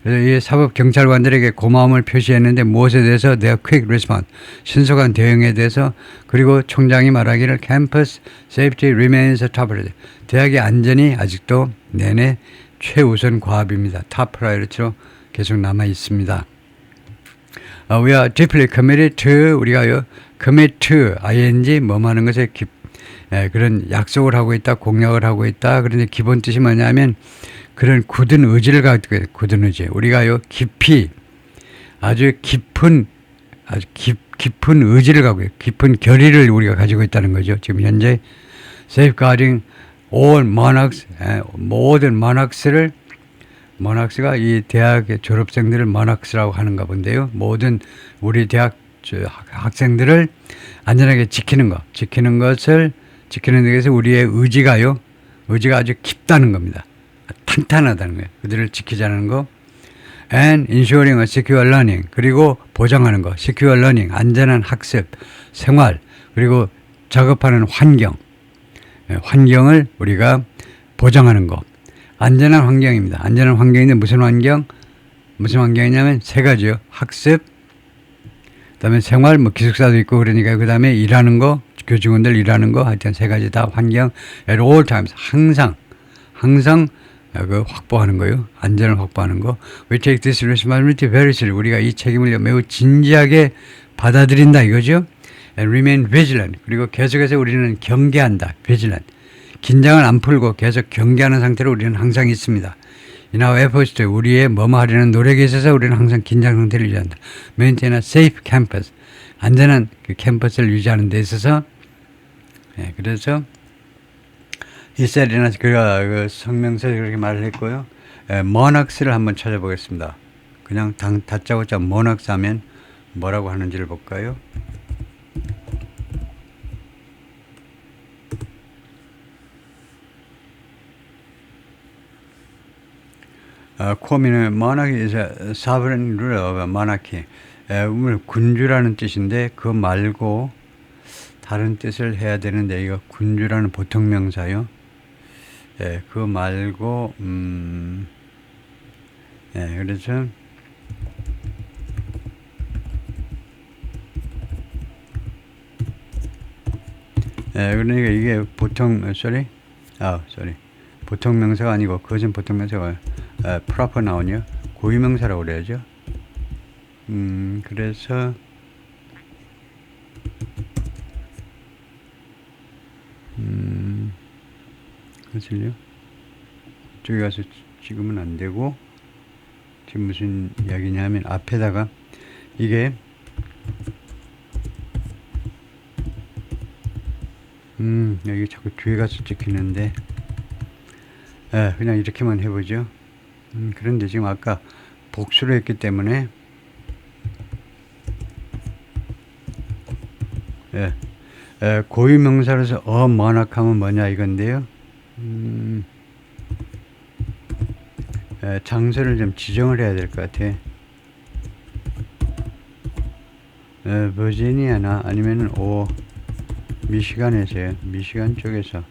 그래서 이 사법 경찰관들에게 고마움을 표시했는데 무엇에 대해서 their quick response 신속한 대응에 대해서 그리고 총장이 말하기를 campus safety remains a top priority 대학의 안전이 아직도 내내 최우선 과업입니다. top priority로 계속 남아 있습니다. We are deeply committed to 우리가요 commit to ing 뭐뭐 하는 것에 그런 약속을 하고 있다 공약을 하고 있다. 그런데 기본 뜻이 뭐냐면 그런 굳은 의지를 가지고 있어요. 굳은 의지. 우리가요 깊이 아주 깊은 의지를 가지고 있어요. 깊은 결의를 우리가 가지고 있다는 거죠. 지금 현재 safeguarding all monarchs 모든 모낙스가 이 대학의 졸업생들을 모낙스라고 하는가 본데요. 모든 우리 대학 학생들을 안전하게 지키는 것을 지키는 데 대해서 우리의 의지가 아주 깊다는 겁니다. 탄탄하다는 거예요. 그들을 지키자는 거. And ensuring a secure learning. 그리고 보장하는 거. secure learning. 안전한 학습, 생활, 그리고 작업하는 환경을 우리가 보장하는 거. 안전한 환경입니다. 안전한 환경인데 무슨 환경? 무슨 환경이냐면 세 가지요. 학습, 그다음에 생활, 뭐 기숙사도 있고 그러니까 그다음에 일하는 거, 교직원들 일하는 거, 하여튼 세 가지 다 환경. At all times 항상 그 확보하는 거요. 안전을 확보하는 거. We take this responsibility very seriously. 우리가 이 책임을 매우 진지하게 받아들인다 이거죠. And remain vigilant. 그리고 계속해서 우리는 경계한다. vigilant. 긴장을 안 풀고 계속 경계하는 상태로 우리는 항상 있습니다. In our efforts to 우리의 뭐뭐 하려는 노력에 있어서 우리는 항상 긴장 상태를 유지한다. Maintain a safe campus. 안전한 그 캠퍼스를 유지하는 데 있어서 그래서 이셀이나 그가 그 성명서에 그렇게 말을 했고요. 모낙스를 한번 찾아보겠습니다. 그냥 다짜고짜 모낙스 하면 뭐라고 하는지를 볼까요? 코미는 monarchy is a sovereign ruler of a monarchy. 군주라는 뜻인데 그거 말고 다른 뜻을 해야 되는데 이거 군주라는 보통명사요. 그거 말고 그래서 그러니까 이게 보통명사가 아니고 그것은 보통명사가 proper noun이요. 고유명사라고 그래야죠. 그래서 그것을요. 저기 가서 지금은 안 되고 지금 무슨 이야기냐면 앞에다가 이게 여기 자꾸 뒤에 가서 찍히는데 그냥 이렇게만 해보죠. 그런데 지금 아까 복수를 했기 때문에 고유명사로서 monarch하면 뭐냐 이건데요. 장소를 좀 지정을 해야 될 것 같아. 버지니아나 아니면은 미시간에서요. 미시간 쪽에서.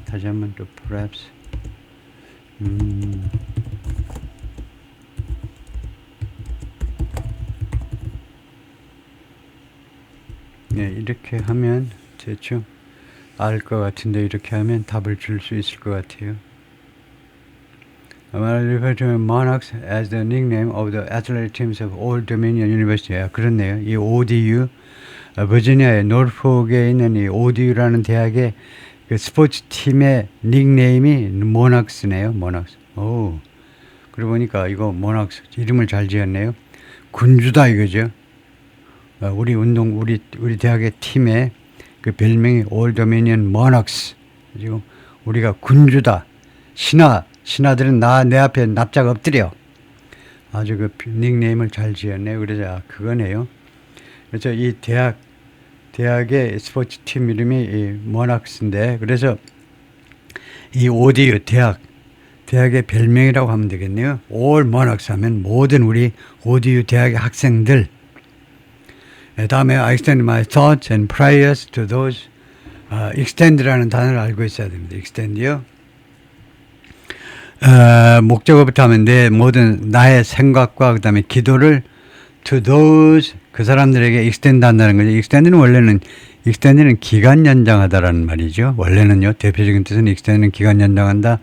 다시 한번 또 perhaps 이렇게 하면 대충 알 것 같은데 이렇게 하면 답을 줄 수 있을 것 같아요. refer to Monarchs as the nickname of the athletic teams of Old Dominion University. 그렇네요. 이 ODU, 버지니아의 노르포크에 있는 이 ODU라는 대학의 그 스포츠 팀의 닉네임이 모낙스네요. 모낙스. 오, 그러고 보니까 이거 모낙스 이름을 잘 지었네요. 군주다 이거죠. 우리 대학의 팀의 그 별명이 Old Dominion Monarchs. 지금 우리가 군주다. 신하들은 내 앞에 납작 엎드려. 아주 그 닉네임을 잘 지었네요. 그래서 그거네요. 그래서 이 대학의 스포츠 팀 이름이 이 모낙스인데, 그래서 이 ODU 대학의 별명이라고 하면 되겠네요. All Monarchs 하면 모든 우리 ODU 대학의 학생들. 다음에 I extend my thoughts and prayers to those. extend라는 단어를 알고 있어야 됩니다. extend요. 목적어부터 하면 모든 나의 생각과 그 다음에 기도를 to those 그 사람들에게 extend 한다는 거죠. extend는 기간 연장하다라는 말이죠. 원래는요, 대표적인 뜻은 extend는 기간 연장한다,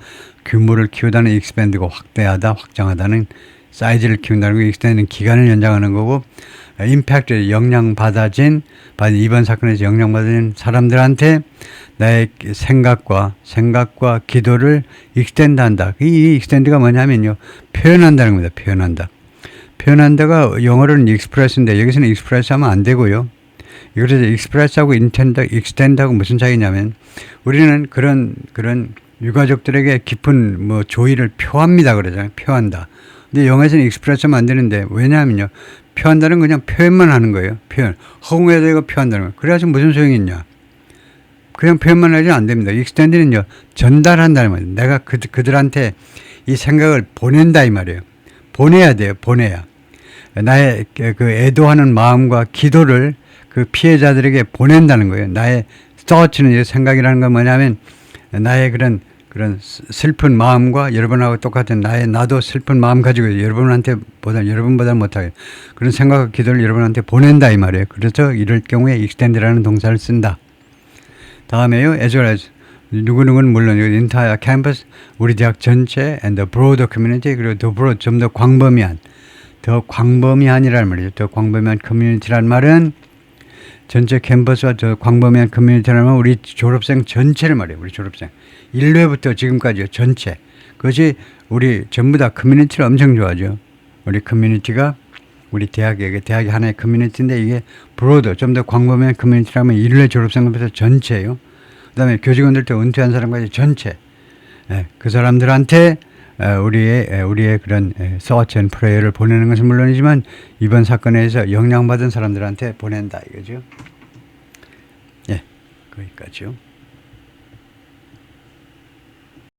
규모를 키우다는 expand고 확대하다, 확장하다는 사이즈를 키운다는 거, extend는 기간을 연장하는 거고, 임팩트 영향받아진 이번 사건에서 영향받은 사람들한테 나의 생각과 기도를 extend 한다. 이 extend가 뭐냐면요, 표현한다는 겁니다. 표현한다가 영어로는 express인데 여기서는 express 하면 안 되고요. 그래서 express하고 extend하고 무슨 차이냐면, 우리는 그런 유가족들에게 깊은 조의를 표합니다 그러잖아요. 표한다. 근데 영어에서는 express 하면 안 되는데, 왜냐하면요, 표한다는 그냥 표현만 하는 거예요. 허공에다 이거 표한다는 거예요. 그래야지 무슨 소용이 있냐. 그냥 표현만 하지 안 됩니다. extend는요, 전달한다는 말이에요. 내가 그들한테 이 생각을 보낸다 이 말이에요. 보내야 돼요. 보내야. 나의 그 애도하는 마음과 기도를 그 피해자들에게 보낸다는 거예요. 나의 thought는 생각이라는 건 뭐냐면, 나의 그런 슬픈 마음과 여러분하고 똑같은 나도 슬픈 마음 가지고 여러분보다 못하게 그런 생각과 기도를 여러분한테 보낸다 이 말이에요. 그래서 이럴 경우에 extend라는 동사를 쓴다. 다음에요, as well as 누구누구는 물론 entire campus 우리 대학 전체 and the broader community, 그리고 더 broad 좀 더 광범위한이라는 말이죠. 더 광범위한 커뮤니티라는 말은 전체 캠퍼스와 저 광범위한 커뮤니티라는 말은 우리 졸업생 전체를 말해요. 우리 졸업생 1회부터 지금까지요, 전체. 그것이 우리 전부 다 커뮤니티를 엄청 좋아하죠. 우리 커뮤니티가 우리 대학이 하나의 커뮤니티인데, 이게 브로드 좀 더 광범위한 커뮤니티라면 1회 졸업생부터 전체예요. 그 다음에 교직원들도 은퇴한 사람까지 전체. 그 사람들한테 우리의 그런 thoughts and prayer를 보내는 것은 물론이지만, 이번 사건에서 영향받은 사람들한테 보낸다 이거죠. 거기까지요.